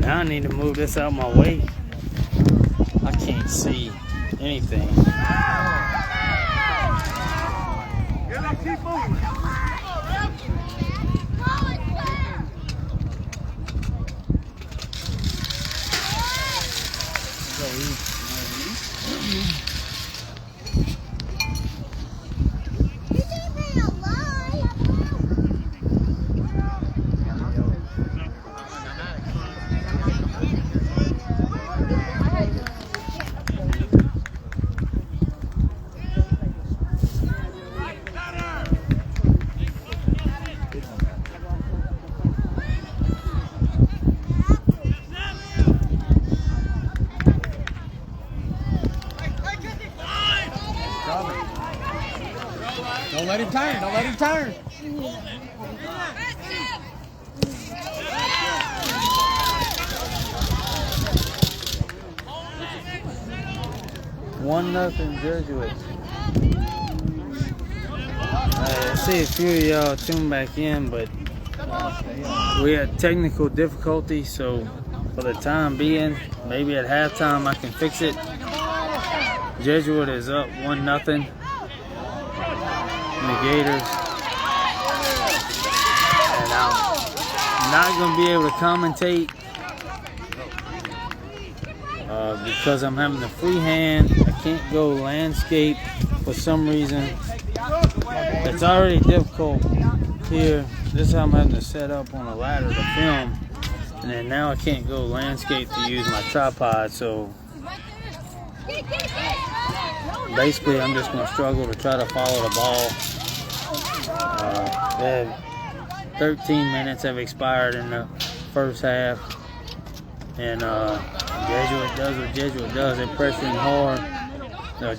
Now I need to move this out my way. I can't see anything. Keep moving. Don't let him turn. Don't let him turn. 1-0 Jesuits. I see a few of y'all tune back in, but we had technical difficulties, so for the time being, maybe at halftime I can fix it. Jesuit is up 1-0. The Gators. And I'm not going to be able to commentate because I'm having a free hand. I can't go landscape for some reason. It's already difficult here. This is how I'm having to set up on a ladder to film. And then now I can't go landscape to use my tripod, so basically I'm just going to struggle to try to follow the ball. 13 minutes have expired in the first half, and Jesuit does what Jesuit does. They're pressuring hard.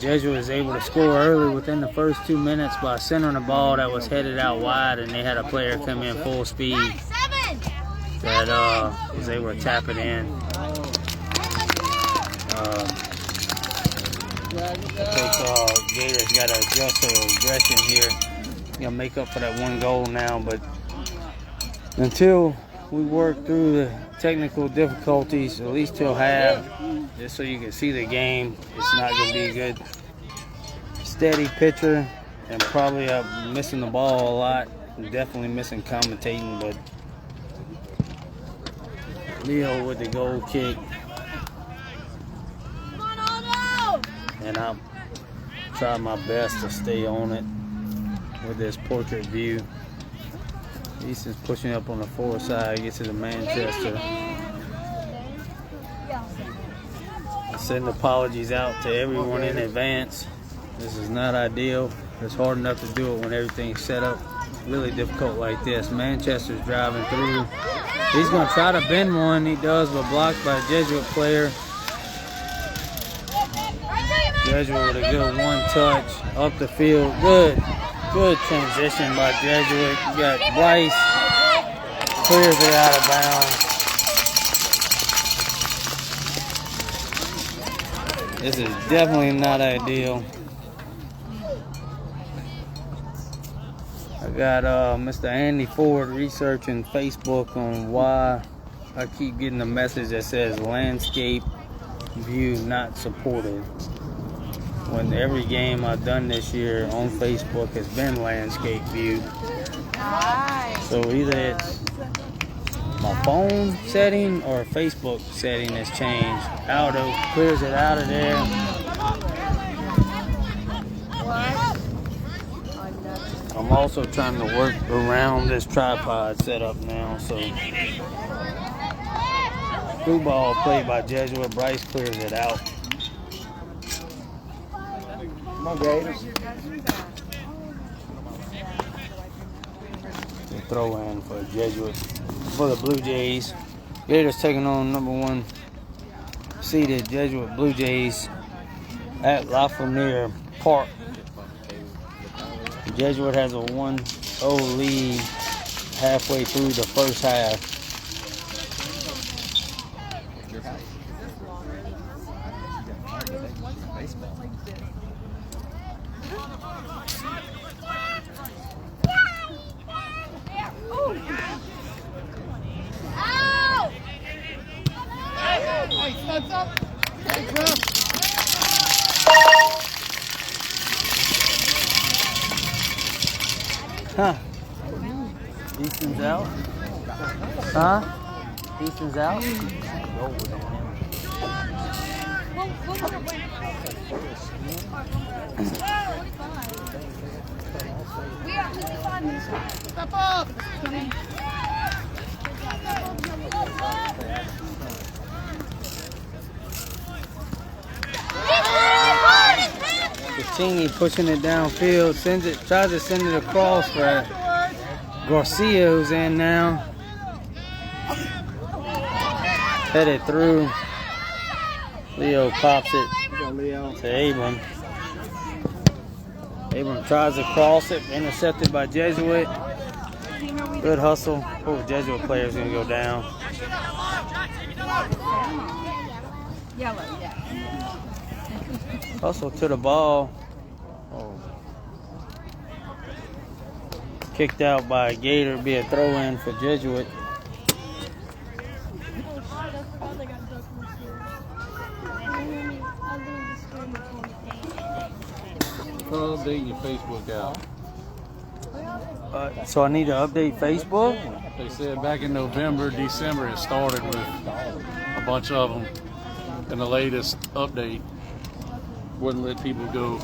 Jesuit is able to score early within the first 2 minutes by centering a ball that was headed out wide, and they had a player come in full speed that was able to tap it in. Gators got to adjust their aggression here. Gonna make up for that one goal now, but until we work through the technical difficulties, at least till half, just so you can see the game, it's not gonna be a good steady picture, and probably missing the ball a lot. I'm definitely missing commentating, but Leo with the goal kick, and I'll try my best to stay on it with this portrait view. Easton's pushing up on the forward side, gets to the Manchester. I send apologies out to everyone in advance. This is not ideal. It's hard enough to do it when everything's set up really difficult like this. Manchester's driving through. He's going to try to bend one. He does, but blocked by a Jesuit player. Jesuit with a good one touch up the field. Good transition by Jesuit. You got Bryce, clears it out of bounds. This is definitely not ideal. I got Mr. Andy Ford researching Facebook on why I keep getting a message that says landscape view not supported, when every game I've done this year on Facebook has been landscape view. Nice. So either it's my phone setting or Facebook setting has changed. Aldo clears it out of there. I'm also trying to work around this tripod setup now. So through ball played by Jesuit. Bryce clears it out. Come on, Gators. The throw in for Jesuit, for the Blue Jays. Gators taking on #1 seeded Jesuit Blue Jays at Lafreniere Park. Jesuit has a 1-0 lead halfway through the first half. Huh? Easton's out? Huh? Easton's out? We are 55 minutes. Step up! Chingy pushing it downfield, tries to send it across for Garcia, who's in now. Headed through. Leo pops it to Abram. Abram tries to cross it, intercepted by Jesuit. Good hustle. Oh, Jesuit player's gonna go down. Hustle to the ball. Oh. Kicked out by Gator, be a throw in for Jesuit. Update your Facebook out. So I need to update Facebook? They said back in November, December, it started with a bunch of them. And the latest update wouldn't let people go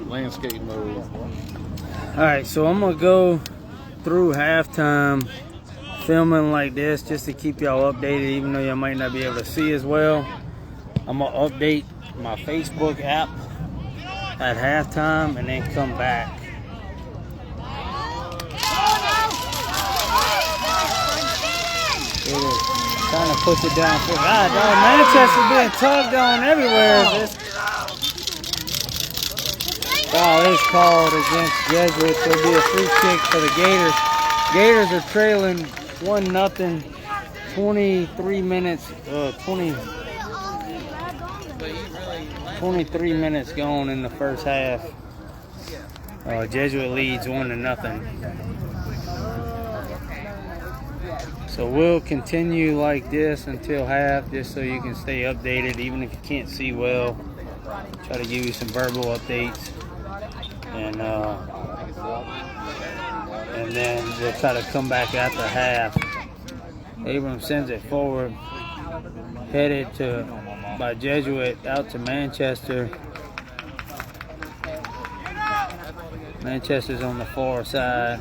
landscape mode. Alright, so I'm going to go through halftime filming like this just to keep y'all updated, even though y'all might not be able to see as well. I'm going to update my Facebook app at halftime and then come back. Trying to push it down for God, dog. Manchester's being tugged on everywhere. Foul is called against Jesuit. There'll be a free kick for the Gators. Gators are trailing 1-0. 23 minutes. 23 minutes gone in the first half. Jesuit leads 1-0. So we'll continue like this until half, just so you can stay updated, even if you can't see well. Try to give you some verbal updates, and then we'll try to come back after half. Abram sends it forward, headed by Jesuit out to Manchester. Manchester's on the far side.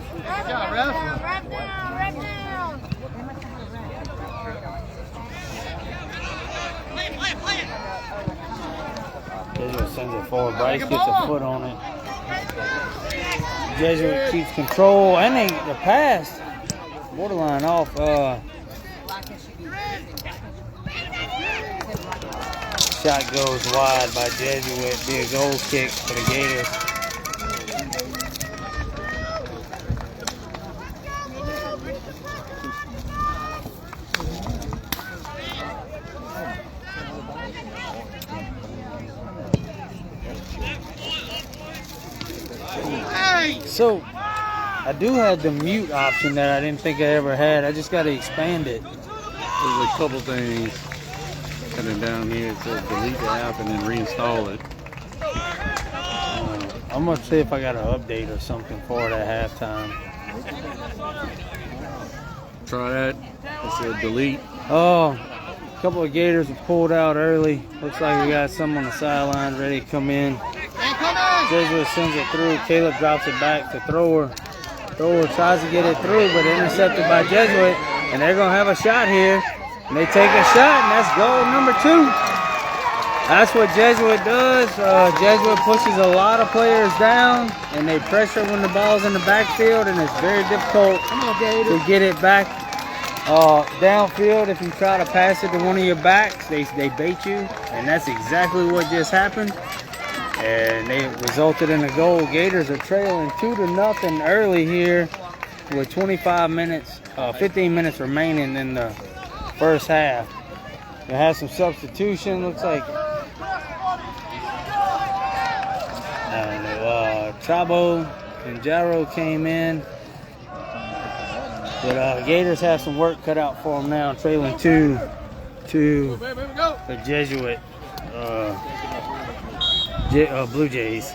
Jesuit sends it forward. Bryce gets a foot on it. Jesuit keeps control, and the pass borderline off. Shot goes wide by Jesuit. Be a goal kick for the Gators. So, I do have the mute option that I didn't think I ever had. I just got to expand it. There's a couple things. And then down here it says delete the app and then reinstall it. I'm going to see if I got an update or something for it at halftime. Try that. It said delete. Oh, a couple of Gators were pulled out early. Looks like we got some on the sideline ready to come in. Jesuit sends it through. Caleb drops it back to Thrower. Thrower tries to get it through, but intercepted by Jesuit. And they're going to have a shot here. And they take a shot, and that's goal number 2. That's what Jesuit does. Jesuit pushes a lot of players down, and they pressure when the ball's in the backfield, and it's very difficult to get it back downfield. If you try to pass it to one of your backs, they bait you, and that's exactly what just happened. And they resulted in a goal. Gators are trailing 2-0 early here with 15 minutes remaining in the first half. They have some substitution. Looks like Chabo and Jaro came in. But Gators have some work cut out for them now, trailing 2 to the Jesuit Blue Jays.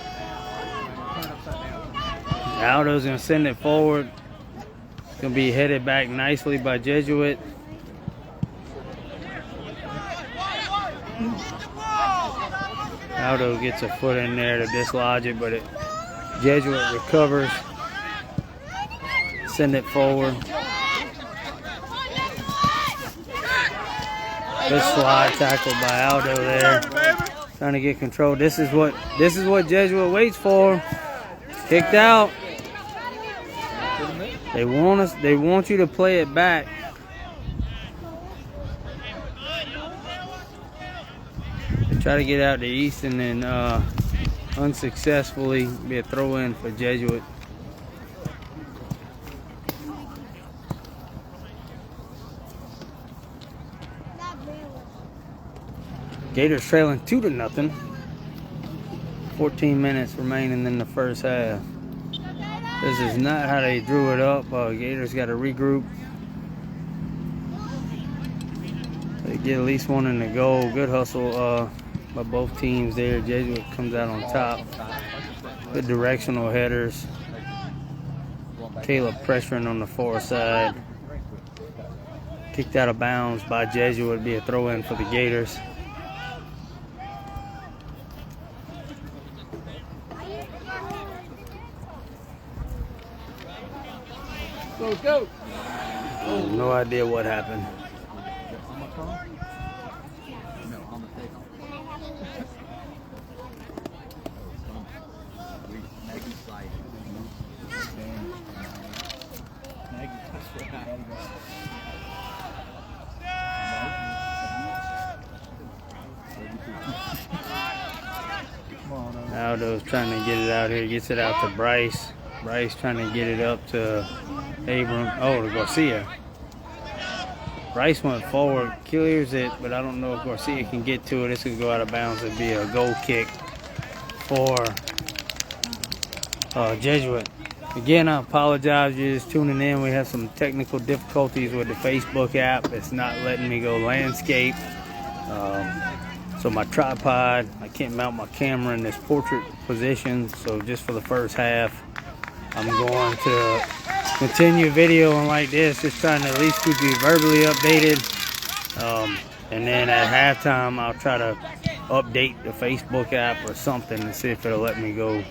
Aldo's gonna send it forward. It's gonna be headed back nicely by Jesuit. Aldo gets a foot in there to dislodge it, but Jesuit recovers. Send it forward. Good slide tackle by Aldo there. Trying to get control. This is what Jesuit waits for. Kicked out. They want you to play it back. They try to get out to East and then unsuccessfully be a throw in for Jesuit. Gators trailing 2-0. 14 minutes remaining in the first half. This is not how they drew it up. Gators got to regroup. They get at least one in the goal. Good hustle by both teams there. Jesuit comes out on top. Good directional headers. Caleb pressuring on the far side. Kicked out of bounds by Jesuit. Would be a throw in for the Gators. Go. No idea what happened. Aldo's trying to get it out here. Gets it out to Bryce. Bryce trying to get it up to Abram. Oh, to Garcia. Bryce went forward, clears it, but I don't know if Garcia can get to it. This could go out of bounds. It'd be a goal kick for Jesuit. Again, I apologize. You're just tuning in. We have some technical difficulties with the Facebook app. It's not letting me go landscape. So my tripod, I can't mount my camera in this portrait position. So just for the first half, I'm going to continue videoing like this, just trying to at least keep you verbally updated. And then at halftime, I'll try to update the Facebook app or something and see if it'll let me go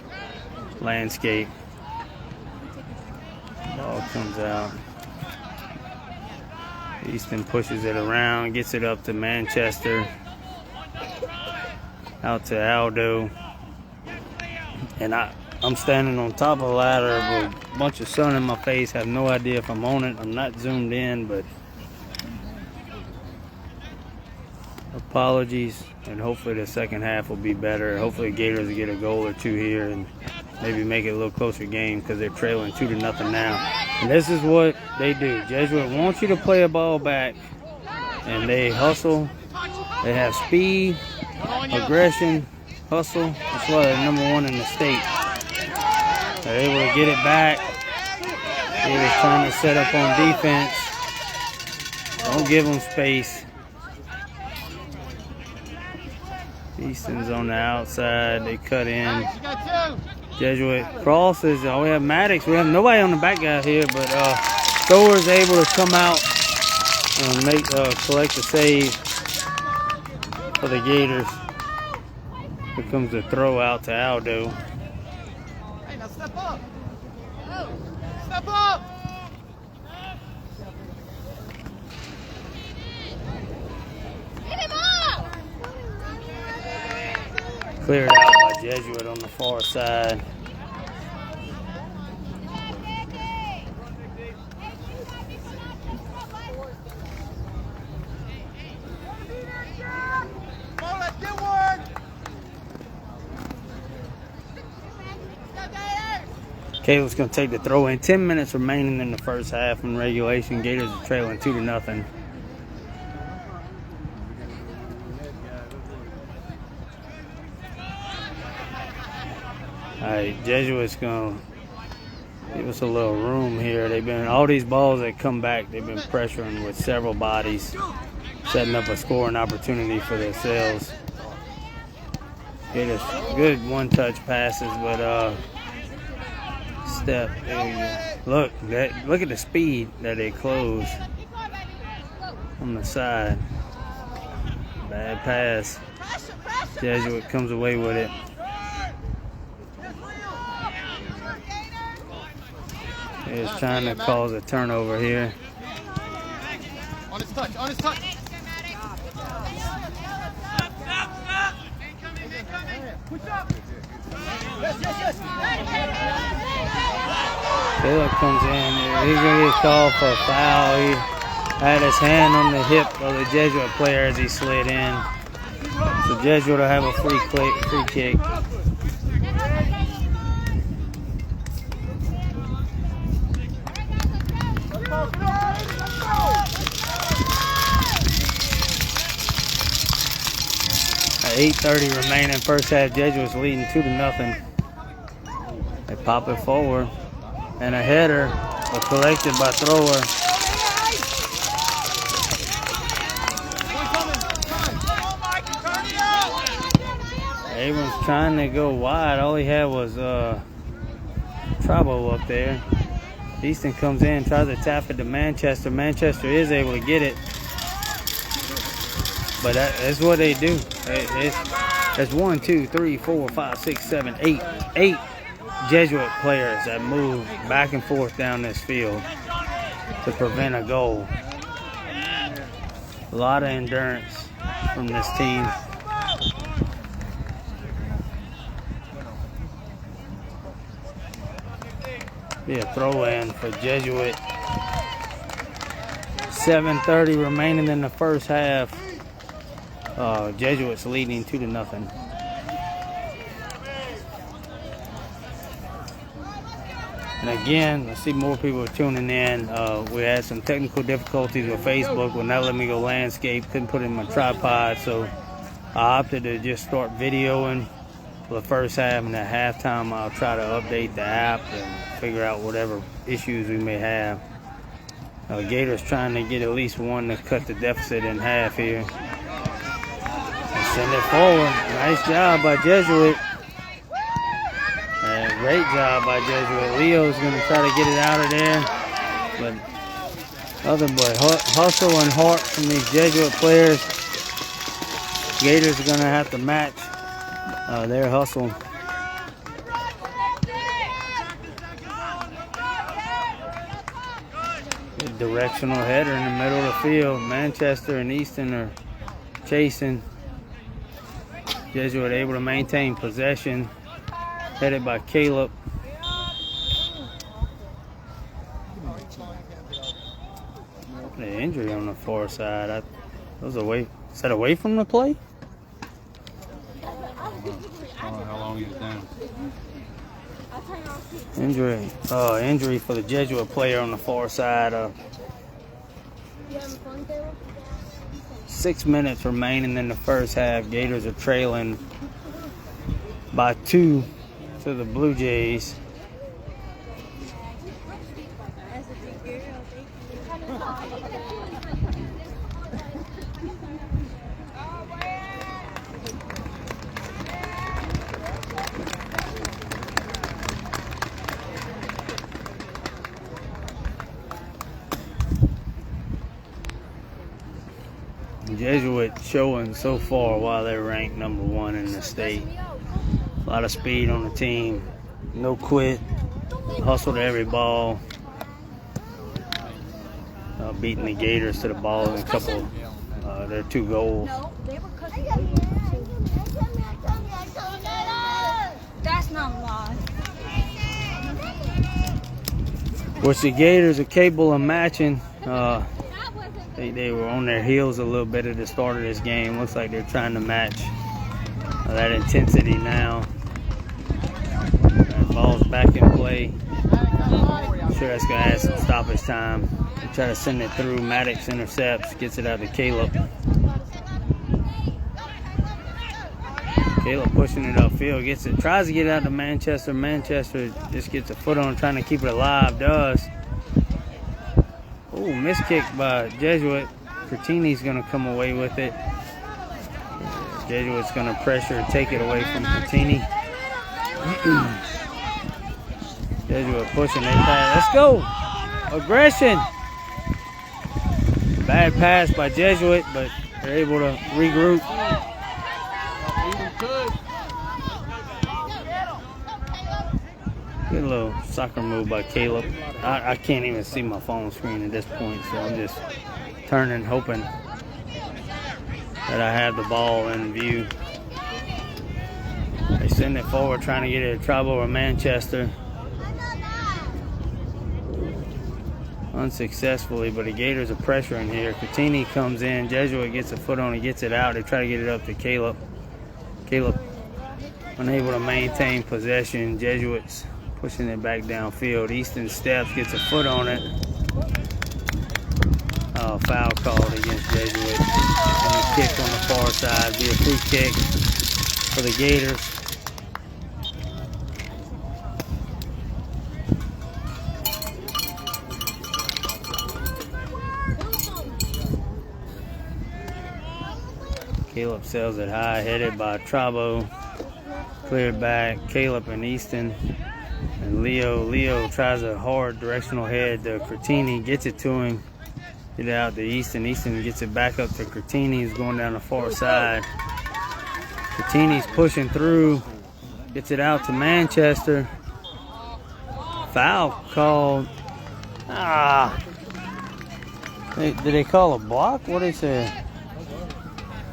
landscape. Ball comes out. Easton pushes it around, gets it up to Manchester. Out to Aldo. And I'm standing on top of the ladder with a bunch of sun in my face. Have no idea if I'm on it. I'm not zoomed in, but apologies. And hopefully the second half will be better. Hopefully Gators will get a goal or two here and maybe make it a little closer game because they're trailing 2-0 now. And this is what they do. Jesuit wants you to play a ball back, and they hustle. They have speed, aggression, hustle. That's why they're #1 in the state. They're able to get it back. Gators trying to set up on defense. Don't give them space. Easton's on the outside. They cut in. Jesuit crosses. Oh, we have Maddox. We have nobody on the back guy here, but Thor's able to come out and make collect the save for the Gators. Here comes the throw out to Aldo. Hey, now step up. Step up. Cleared out by Jesuit on the far side. Caleb's going to take the throw in. 10 minutes remaining in the first half in regulation. Gators are trailing 2-0. Alright, Jesuit's going to give us a little room here. They've been, all these balls that come back, they've been pressuring with several bodies. setting up a scoring opportunity for themselves. Gators good one-touch passes, but step. There you go. Look at the speed that they close on the side. Bad pass. Jesuit comes away with it. He's trying to cause a turnover here. On his touch, on his touch. Caleb comes in. He's going to get called for a foul. He had his hand on the hip of the Jesuit player as he slid in. So Jesuit will have a free kick. At 8:30 remaining, first half, Jesuit's leading 2-0. They pop it forward, and a header, but collected by thrower. Abrams trying to go wide. All he had was Trabo up there. Easton comes in, tries to tap it to Manchester. Manchester is able to get it. But that's what they do. It's 1, 2, 3, 4, 5, 6, 7, 8. 8 Jesuit players that move back and forth down this field to prevent a goal. A lot of endurance from this team. Be a throw in for Jesuit. 7:30 remaining in the first half. Jesuits leading 2-0. And again, I see more people tuning in. We had some technical difficulties with Facebook. Would not let me go landscape. Couldn't put it in my tripod, so I opted to just start videoing for the first half, and at halftime I'll try to update the app and figure out whatever issues we may have. Gators trying to get at least one to cut the deficit in half here. And send it forward. Nice job by Jesuit. Great job by Jesuit. Leo's going to try to get it out of there. But nothing but hustle and heart from these Jesuit players. Gators are going to have to match their hustle. Good directional header in the middle of the field. Manchester and Easton are chasing. Jesuit able to maintain possession. Headed by Caleb. The injury on the far side. That was away. Is that away from the play? I don't know how long he was down. Injury for the Jesuit player on the far side. 6 minutes remaining in the first half. Gators are trailing by 2 to the Blue Jays. Jesuit showing so far why they're ranked number 1 in the state. A lot of speed on the team. No quit. Hustle to every ball. Beating the Gators to the ball in a couple. Their 2 goals. That's not live. Which the Gators are capable of matching. They were on their heels a little bit at the start of this game. Looks like they're trying to match that intensity now. That ball's back in play. I'm sure that's going to add some stoppage time. They try to send it through. Maddox intercepts, gets it out to Caleb. Caleb pushing it upfield, gets it, tries to get it out to Manchester. Manchester just gets a foot on, trying to keep it alive. Does. Oh, missed kick by Jesuit. Cretini's going to come away with it. Jesuit's going to pressure and take it away from Cretini. Jesuit pushing their pass. Let's go! Aggression! Bad pass by Jesuit, but they're able to regroup. Good little soccer move by Caleb. I can't even see my phone screen at this point, so I'm just turning, hoping that I have the ball in view. They send it forward, trying to get it a trouble with Manchester. Unsuccessfully, but the Gators are pressuring here. Cretini comes in, Jesuit gets a foot on it, gets it out. They try to get it up to Caleb. Caleb unable to maintain possession. Jesuits pushing it back downfield. Easton steps, gets a foot on it. Foul called against Jesuit. And the kick on the far side, be a free kick for the Gators. Caleb sails it high, headed by Trabo. Cleared back, Caleb and Easton. And Leo tries a hard directional head to Cretini, gets it to him. Get it out to Easton. Easton gets it back up to Cretini. He's going down the far side. Cretini's pushing through. Gets it out to Manchester. Foul called. Did they call a block? What did they say?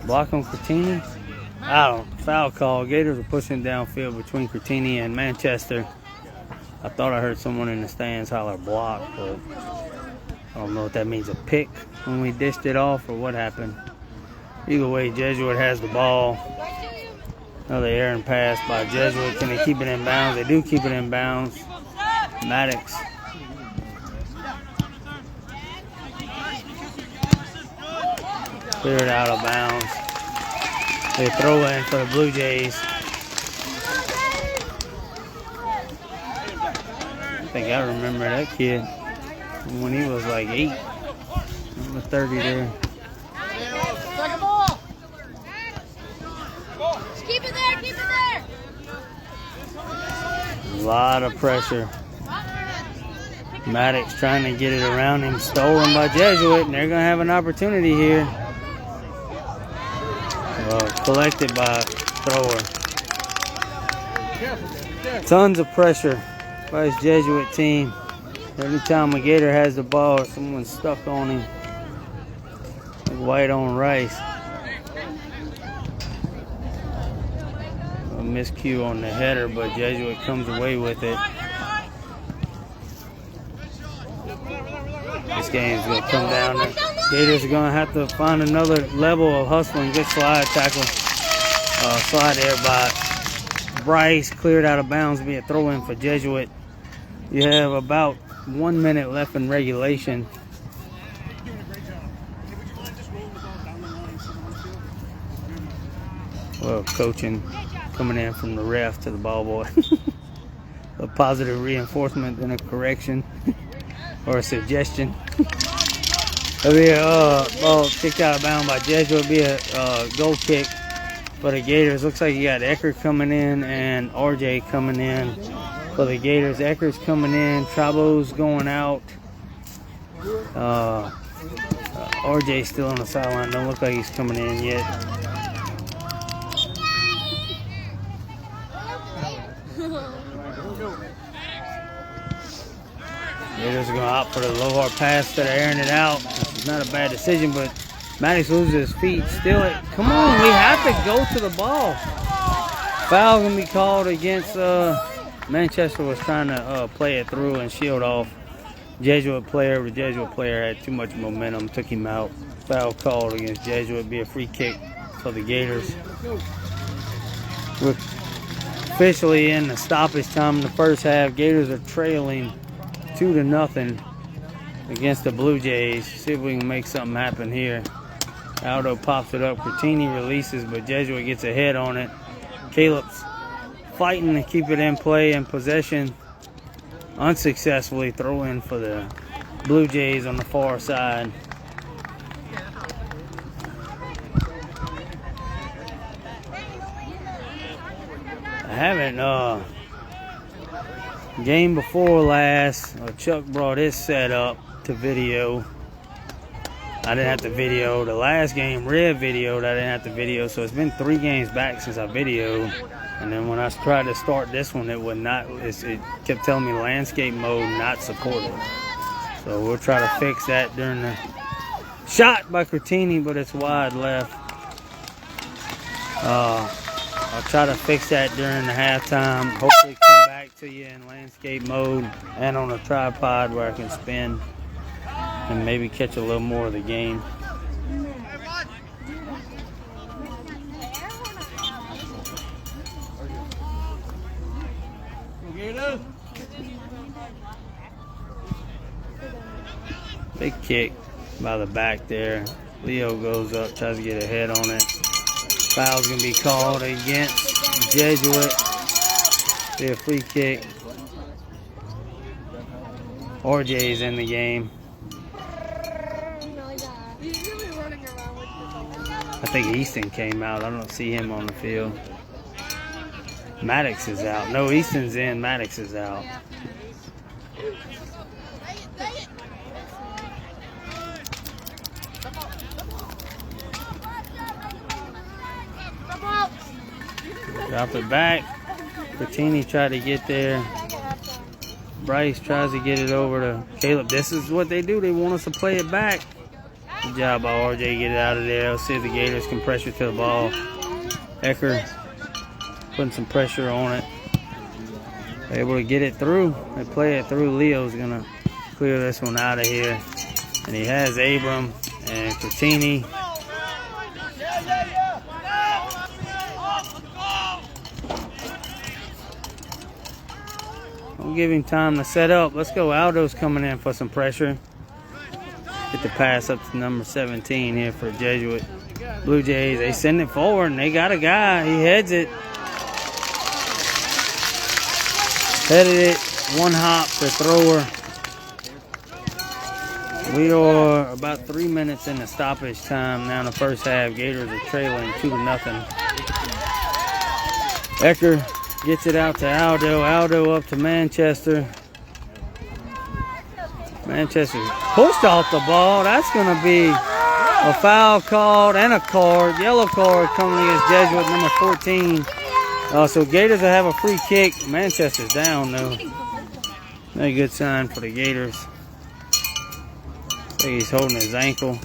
Block on Cretini? I don't know. Foul call. Gators are pushing downfield between Cretini and Manchester. I thought I heard someone in the stands holler block, but I don't know if that means a pick when we dished it off or what happened. Either way, Jesuit has the ball. Another errant pass by Jesuit. Can they keep it in bounds? They do keep it in bounds. Maddox. Clear it out of bounds. They throw in for the Blue Jays. I think I remember that kid when he was like 8. Number 30 there. Second ball. Keep it there, keep it there. A lot of pressure. Maddox trying to get it around him. Stolen by Jesuit, and they're going to have an opportunity here. Collected by thrower. Tons of pressure by his Jesuit team. Every time a Gator has the ball, someone's stuck on him. Like white on rice. A miscue on the header, but Jesuit comes away with it. This game's going to come down to Gators are going to have to find another level of hustling. Good slide tackle. Slide there by Bryce. Cleared out of bounds. Be a throw in for Jesuit. You have about 1 minute left in regulation. Well, coaching coming in from the ref to the ball boy. A positive reinforcement than a correction or a suggestion. It'll be a ball kicked out of bounds by Jesuit. It'll be a goal kick for the Gators. Looks like you got Eckert coming in and RJ coming in for the Gators. Eckert's coming in. Trabo's going out. RJ's still on the sideline. Don't look like he's coming in yet. Gators are going to opt for the low hard pass that are airing it out. It's not a bad decision, but Maddox loses his feet. Steal it. Come on, we have to go to the ball. Foul going to be called against Manchester. Was trying to play it through and shield off Jesuit player. The Jesuit player had too much momentum, took him out. Foul called against Jesuit. Be a free kick for the Gators. We're officially in the stoppage time in the first half. Gators are trailing 2-0 against the Blue Jays. See if we can make something happen here. Aldo pops it up. Cretini releases, but Jesuit gets a head on it. Caleb's fighting to keep it in play and possession. Unsuccessfully throw in for the Blue Jays on the far side. haven't, game before last, Chuck brought his setup to video. I didn't have to video. The last game, Red videoed, I didn't have to video. So it's been 3 games back since I videoed. And then when I tried to start this one, it would not, it kept telling me landscape mode not supported. So we'll try to fix that during the shot by Cretini, but it's wide left. I'll try to fix that during the halftime. Hopefully come back to you in landscape mode and on a tripod where I can spin and maybe catch a little more of the game. Big kick by the back there. Leo goes up, tries to get a head on it. Foul's gonna be called against Jesuit. Be a free kick. RJ's in the game. I think Easton came out. I don't see him on the field. Maddox is out. No, Easton's in. Maddox is out. Drop it back. Cretini tried to get there. Bryce tries to get it over to Caleb. This is what they do. They want us to play it back. Good job by RJ. Get it out of there. Let's see if the Gators can pressure to the ball. Ecker putting some pressure on it. Able to get it through. They play it through. Leo's going to clear this one out of here. And he has Abram and Cretini. We'll give him time to set up. Let's go. Aldo's coming in for some pressure. Get the pass up to number 17 here for Jesuit. Blue Jays, they send it forward and they got a guy. He heads it. Headed it. One hop for thrower. We are about 3 minutes in the stoppage time now in the first half. Gators are trailing 2-0. Ecker gets it out to Aldo. Aldo up to Manchester. Manchester pushed off the ball. That's going to be a foul called and a card. Yellow card coming against Jesuit, number 14. So Gators will have a free kick. Manchester's down, though. Not a good sign for the Gators. I think he's holding his ankle.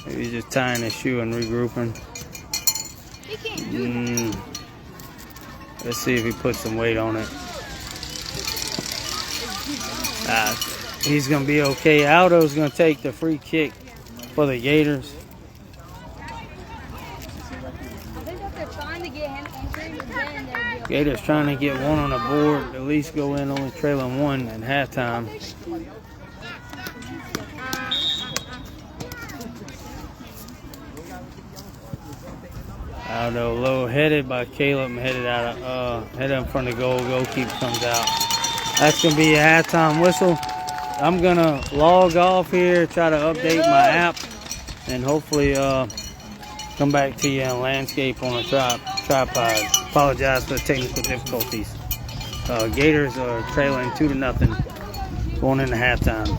Maybe he's just tying his shoe and regrouping. Let's see if he puts some weight on it. He's going to be okay. Aldo's going to take the free kick for the Gators. Gators trying to get one on the board, at least go in only trailing 1 at halftime. Aldo low headed by Caleb, headed out of headed in front of goal. Goalkeeper comes out. That's gonna be a halftime whistle. I'm gonna log off here, try to update my app, and hopefully come back to you in landscape on a tripod. Apologize for the technical difficulties. Gators are trailing 2-0 going into halftime.